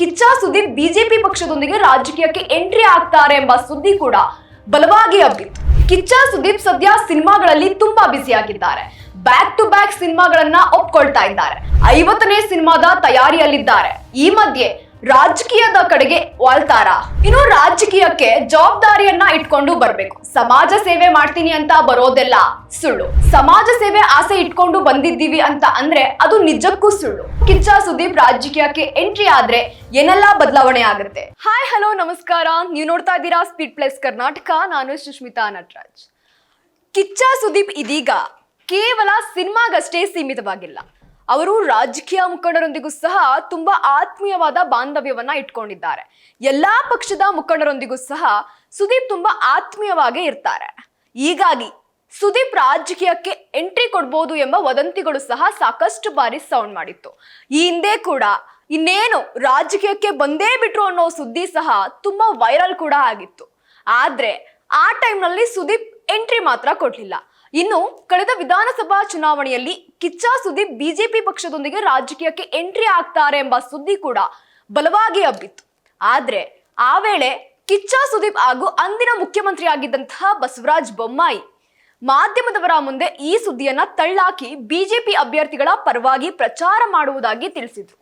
Kichcha Sudeep BJP ಪಕ್ಷದೊಂದಿಗೆ ರಾಜಕೀಯಕ್ಕೆ entry ಆಗ್ತಾರೆ ಎಂಬ ಸುದ್ದಿ ಕೂಡ ಬಲವಾಗಿ ಹಬ್ಬಿತ್ತು. ಕಿಚ್ಚ ಸುದೀಪ್ ಸದ್ಯ ಸಿನಿಮಾಗಳಲ್ಲಿ ತುಂಬಾ ಬ್ಯುಸಿ ಆಗಿದ್ದಾರೆ. ಬ್ಯಾಕ್ ಟು ಬ್ಯಾಕ್ ಸಿನಿಮಾಗಳನ್ನ ಒಪ್ಕೊಳ್ತಾ ಇದ್ದಾರೆ. 50ನೇ ಸಿನಿಮಾದ ತಯಾರಿಯಲ್ಲಿದ್ದಾರೆ. ಈ ಮಧ್ಯೆ ರಾಜಕೀಯದ ಕಡೆಗೆ ವಾಲ್ತಾರ. ಇನ್ನು ರಾಜಕೀಯಕ್ಕೆ ಜವಾಬ್ದಾರಿಯನ್ನ ಇಟ್ಕೊಂಡು ಬರ್ಬೇಕು. ಸಮಾಜ ಸೇವೆ ಮಾಡ್ತೀನಿ ಅಂತ ಬರೋದೆಲ್ಲ ಸುಳ್ಳು. ಸಮಾಜ ಸೇವೆ ಆಸೆ ಇಟ್ಕೊಂಡು ಬಂದಿದ್ದೀವಿ ಅಂತ ಅಂದ್ರೆ ಅದು ನಿಜಕ್ಕೂ ಸುಳ್ಳು. ಕಿಚ್ಚ ಸುದೀಪ್ ರಾಜಕೀಯಕ್ಕೆ ಎಂಟ್ರಿ ಆದ್ರೆ ಏನೆಲ್ಲಾ ಬದಲಾವಣೆ ಆಗುತ್ತೆ. ಹಾಯ್ ಹಲೋ ನಮಸ್ಕಾರ, ನೀವು ನೋಡ್ತಾ ಇದ್ದೀರಾ ಸ್ಪೀಡ್ ಪ್ಲೇಸ್ ಕರ್ನಾಟಕ. ನಾನು ಸುಷ್ಮಿತಾ ನಟರಾಜ್. ಕಿಚ್ಚ ಸುದೀಪ್ ಇದೀಗ ಕೇವಲ ಸಿನಿಮಾಗಷ್ಟೇ ಸೀಮಿತವಾಗಿಲ್ಲ. ಅವರು ರಾಜಕೀಯ ಮುಖಂಡರೊಂದಿಗೂ ಸಹ ತುಂಬಾ ಆತ್ಮೀಯವಾದ ಬಾಂಧವ್ಯವನ್ನ ಇಟ್ಕೊಂಡಿದ್ದಾರೆ. ಎಲ್ಲಾ ಪಕ್ಷದ ಮುಖಂಡರೊಂದಿಗೂ ಸಹ ಸುದೀಪ್ ತುಂಬಾ ಆತ್ಮೀಯವಾಗಿ ಇರ್ತಾರೆ. ಹೀಗಾಗಿ ಸುದೀಪ್ ರಾಜಕೀಯಕ್ಕೆ ಎಂಟ್ರಿ ಕೊಡ್ಬೋದು ಎಂಬ ವದಂತಿಗಳು ಸಹ ಸಾಕಷ್ಟು ಬಾರಿ ಸೌಂಡ್ ಮಾಡಿತ್ತು. ಈ ಹಿಂದೆ ಕೂಡ ಇನ್ನೇನು ರಾಜಕೀಯಕ್ಕೆ ಬಂದೇ ಬಿಟ್ರು ಅನ್ನೋ ಸುದ್ದಿ ಸಹ ತುಂಬಾ ವೈರಲ್ ಕೂಡ ಆಗಿತ್ತು. ಆದ್ರೆ ಆ ಟೈಮ್ನಲ್ಲಿ ಸುದೀಪ್ ಎಂಟ್ರಿ ಮಾತ್ರ ಕೊಡ್ಲಿಲ್ಲ. ಇನ್ನು ಕಳೆದ ವಿಧಾನಸಭಾ ಚುನಾವಣೆಯಲ್ಲಿ ಕಿಚ್ಚ ಸುದೀಪ್ ಬಿಜೆಪಿ ಪಕ್ಷದೊಂದಿಗೆ ರಾಜಕೀಯಕ್ಕೆ ಎಂಟ್ರಿ ಆಗ್ತಾರೆ ಎಂಬ ಸುದ್ದಿ ಕೂಡ ಬಲವಾಗಿ ಹಬ್ಬಿತ್ತು. ಆದ್ರೆ ಆ ವೇಳೆ ಕಿಚ್ಚ ಸುದೀಪ್ ಹಾಗೂ ಅಂದಿನ ಮುಖ್ಯಮಂತ್ರಿ ಆಗಿದ್ದಂತಹ ಬಸವರಾಜ ಬೊಮ್ಮಾಯಿ ಮಾಧ್ಯಮದವರ ಮುಂದೆ ಈ ಸುದ್ದಿಯನ್ನ ತಳ್ಳಾಕಿ ಬಿಜೆಪಿ ಅಭ್ಯರ್ಥಿಗಳ ಪರವಾಗಿ ಪ್ರಚಾರ ಮಾಡುವುದಾಗಿ ತಿಳಿಸಿದ್ರು.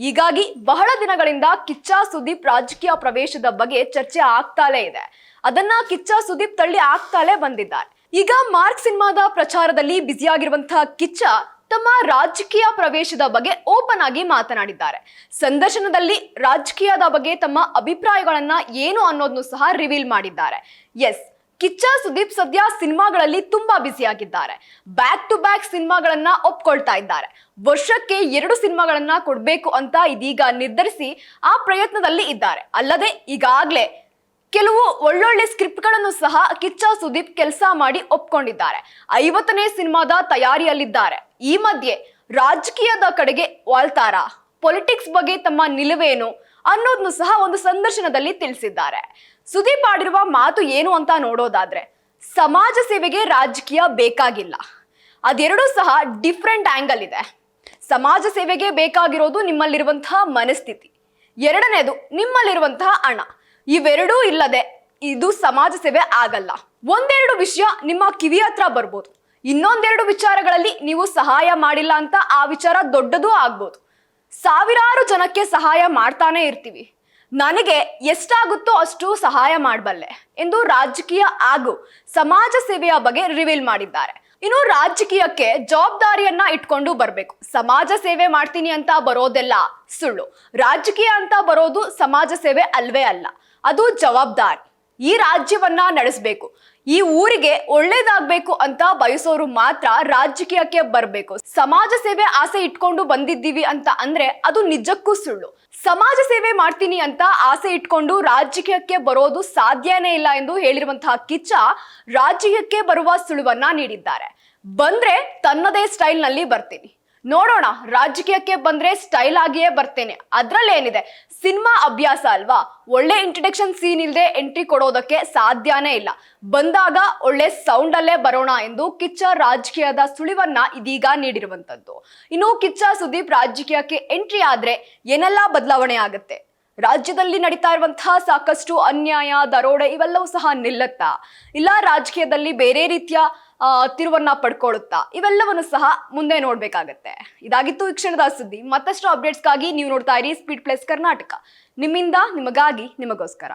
ಹೀಗಾಗಿ ಬಹಳ ದಿನಗಳಿಂದ ಕಿಚ್ಚ ಸುದೀಪ್ ರಾಜಕೀಯ ಪ್ರವೇಶದ ಬಗ್ಗೆ ಚರ್ಚೆ ಆಗ್ತಾಲೇ ಇದೆ. ಅದನ್ನ ಕಿಚ್ಚ ಸುದೀಪ್ ತಳ್ಳಿ ಆಗ್ತಾಲೇ ಬಂದಿದ್ದಾರೆ. ಈಗ ಮಾರ್ಕ್ ಸಿನಿಮಾದ ಪ್ರಚಾರದಲ್ಲಿ ಬ್ಯುಸಿಯಾಗಿರುವಂತಹ ಕಿಚ್ಚ ತಮ್ಮ ರಾಜಕೀಯ ಪ್ರವೇಶದ ಬಗ್ಗೆ ಓಪನ್ ಆಗಿ ಮಾತನಾಡಿದ್ದಾರೆ. ಸಂದರ್ಶನದಲ್ಲಿ ರಾಜಕೀಯದ ಬಗ್ಗೆ ತಮ್ಮ ಅಭಿಪ್ರಾಯಗಳನ್ನ ಏನು ಅನ್ನೋದನ್ನು ಸಹ ರಿವೀಲ್ ಮಾಡಿದ್ದಾರೆ. ಎಸ್, ಕಿಚ್ಚ ಸುದೀಪ್ ಸದ್ಯ ಸಿನಿಮಾಗಳಲ್ಲಿ ತುಂಬಾ ಬ್ಯುಸಿಯಾಗಿದ್ದಾರೆ. ಬ್ಯಾಕ್ ಟು ಬ್ಯಾಕ್ ಸಿನಿಮಾಗಳನ್ನ ಒಪ್ಕೊಳ್ತಾ ಇದ್ದಾರೆ. ವರ್ಷಕ್ಕೆ 2 ಸಿನಿಮಾಗಳನ್ನ ಕೊಡ್ಬೇಕು ಅಂತ ಇದೀಗ ನಿರ್ಧರಿಸಿ ಆ ಪ್ರಯತ್ನದಲ್ಲಿ ಇದ್ದಾರೆ. ಅಲ್ಲದೆ ಈಗಾಗಲೇ ಕೆಲವು ಒಳ್ಳೊಳ್ಳೆ ಸ್ಕ್ರಿಪ್ಟ್ಗಳನ್ನು ಸಹ ಕಿಚ್ಚ ಸುದೀಪ್ ಕೆಲಸ ಮಾಡಿ ಒಪ್ಕೊಂಡಿದ್ದಾರೆ. 50ನೇ ಸಿನಿಮಾದ ತಯಾರಿಯಲ್ಲಿದ್ದಾರೆ. ಈ ಮಧ್ಯೆ ರಾಜಕೀಯದ ಕಡೆಗೆ ವಾಲ್ತಾರ. ಪೊಲಿಟಿಕ್ಸ್ ಬಗ್ಗೆ ತಮ್ಮ ನಿಲುವೇನು ಅನ್ನೋದನ್ನು ಸಹ ಒಂದು ಸಂದರ್ಶನದಲ್ಲಿ ತಿಳಿಸಿದ್ದಾರೆ. ಸುದೀಪ್ ಆಡಿರುವ ಮಾತು ಏನು ಅಂತ ನೋಡೋದಾದ್ರೆ, ಸಮಾಜ ಸೇವೆಗೆ ರಾಜಕೀಯ ಬೇಕಾಗಿಲ್ಲ. ಅದೆರಡೂ ಸಹ ಡಿಫ್ರೆಂಟ್ ಆಂಗಲ್ ಇದೆ. ಸಮಾಜ ಸೇವೆಗೆ ಬೇಕಾಗಿರೋದು ನಿಮ್ಮಲ್ಲಿರುವಂತಹ ಮನಸ್ಥಿತಿ, ಎರಡನೇದು ನಿಮ್ಮಲ್ಲಿರುವಂತಹ ಹಣ. ಇವೆರಡೂ ಇಲ್ಲದೆ ಇದು ಸಮಾಜ ಸೇವೆ ಆಗಲ್ಲ. ಒಂದೆರಡು ವಿಷಯ ನಿಮ್ಮ ಕಿವಿ ಹತ್ರ ಬರ್ಬೋದು, ಇನ್ನೊಂದೆರಡು ವಿಚಾರಗಳಲ್ಲಿ ನೀವು ಸಹಾಯ ಮಾಡಿಲ್ಲ ಅಂತ ಆ ವಿಚಾರ ದೊಡ್ಡದೂ ಆಗ್ಬೋದು. ಸಾವಿರಾರು ಜನಕ್ಕೆ ಸಹಾಯ ಮಾಡ್ತಾನೆ ಇರ್ತೀವಿ. ನನಗೆ ಎಷ್ಟಾಗುತ್ತೋ ಅಷ್ಟು ಸಹಾಯ ಮಾಡಬಲ್ಲೆ ಎಂದು ರಾಜಕೀಯ ಹಾಗೂ ಸಮಾಜ ಸೇವೆಯ ಬಗ್ಗೆ ರಿವೀಲ್ ಮಾಡಿದ್ದಾರೆ. ಇನ್ನು ರಾಜಕೀಯಕ್ಕೆ ಜವಾಬ್ದಾರಿಯನ್ನ ಇಟ್ಕೊಂಡು ಬರ್ಬೇಕು. ಸಮಾಜ ಸೇವೆ ಮಾಡ್ತೀನಿ ಅಂತ ಬರೋದೆಲ್ಲ ಸುಳ್ಳು. ರಾಜಕೀಯ ಅಂತ ಬರೋದು ಸಮಾಜ ಸೇವೆ ಅಲ್ವೇ ಅಲ್ಲ, ಅದು ಜವಾಬ್ದಾರಿ. ಈ ರಾಜ್ಯವನ್ನ ನಡೆಸಬೇಕು, ಈ ಊರಿಗೆ ಒಳ್ಳೇದಾಗ್ಬೇಕು ಅಂತ ಬಯಸೋರು ಮಾತ್ರ ರಾಜಕೀಯಕ್ಕೆ ಬರಬೇಕು. ಸಮಾಜ ಸೇವೆ ಆಸೆ ಇಟ್ಕೊಂಡು ಬಂದಿದ್ದೀವಿ ಅಂತ ಅಂದ್ರೆ ಅದು ನಿಜಕ್ಕೂ ಸುಳ್ಳು. ಸಮಾಜ ಸೇವೆ ಮಾಡ್ತೀನಿ ಅಂತ ಆಸೆ ಇಟ್ಕೊಂಡು ರಾಜಕೀಯಕ್ಕೆ ಬರೋದು ಸಾಧ್ಯನೇ ಇಲ್ಲ ಎಂದು ಹೇಳಿರುವಂತಹ ಕಿಚ್ಚ ರಾಜಕೀಯಕ್ಕೆ ಬರುವ ಸುಳುವನ್ನ ನೀಡಿದ್ದಾರೆ. ಬಂದ್ರೆ ತನ್ನದೇ ಸ್ಟೈಲ್ ನಲ್ಲಿ ಬರ್ತೀನಿ, ನೋಡೋಣ. ರಾಜಕೀಯಕ್ಕೆ ಬಂದ್ರೆ ಸ್ಟೈಲ್ ಆಗಿಯೇ ಬರ್ತೇನೆ, ಅದ್ರಲ್ಲೇನಿದೆ, ಸಿನಿಮಾ ಅಭ್ಯಾಸ ಅಲ್ವಾ. ಒಳ್ಳೆ ಇಂಟ್ರಡಕ್ಷನ್ ಸೀನ್ ಇಲ್ಲದೆ ಎಂಟ್ರಿ ಕೊಡೋದಕ್ಕೆ ಸಾಧ್ಯನೇ ಇಲ್ಲ. ಬಂದಾಗ ಒಳ್ಳೆ ಸೌಂಡ್ ಅಲ್ಲೇ ಬರೋಣ ಎಂದು ಕಿಚ್ಚ ರಾಜಕೀಯದ ಸುಳಿವನ್ನ ಇದೀಗ ನೀಡಿರುವಂತದ್ದು. ಇನ್ನು ಕಿಚ್ಚ ಸುದೀಪ್ ರಾಜಕೀಯಕ್ಕೆ ಎಂಟ್ರಿ ಆದ್ರೆ ಏನೆಲ್ಲಾ ಬದಲಾವಣೆ ಆಗುತ್ತೆ? ರಾಜ್ಯದಲ್ಲಿ ನಡೀತಾ ಇರುವಂತಹ ಸಾಕಷ್ಟು ಅನ್ಯಾಯ, ದರೋಡೆ ಇವೆಲ್ಲವೂ ಸಹ ನಿಲ್ಲುತ್ತಾ, ಇಲ್ಲ ರಾಜಕೀಯದಲ್ಲಿ ಬೇರೆ ರೀತಿಯ ತಿರುವನ್ನ ಪಡ್ಕೊಳ್ಳುತ್ತಾ, ಇವೆಲ್ಲವನ್ನು ಸಹ ಮುಂದೆ ನೋಡ್ಬೇಕಾಗತ್ತೆ. ಇದಾಗಿತ್ತು ಈ ಕ್ಷಣದ ಸುದ್ದಿ. ಮತ್ತಷ್ಟು ಅಪ್ಡೇಟ್ಸ್ಗಾಗಿ ನೀವು ನೋಡ್ತಾ ಇರಿ ಸ್ಪೀಡ್ ಪ್ಲೇಸ್ ಕರ್ನಾಟಕ. ನಿಮ್ಮಿಂದ ನಿಮಗಾಗಿ, ನಿಮಗೋಸ್ಕರ.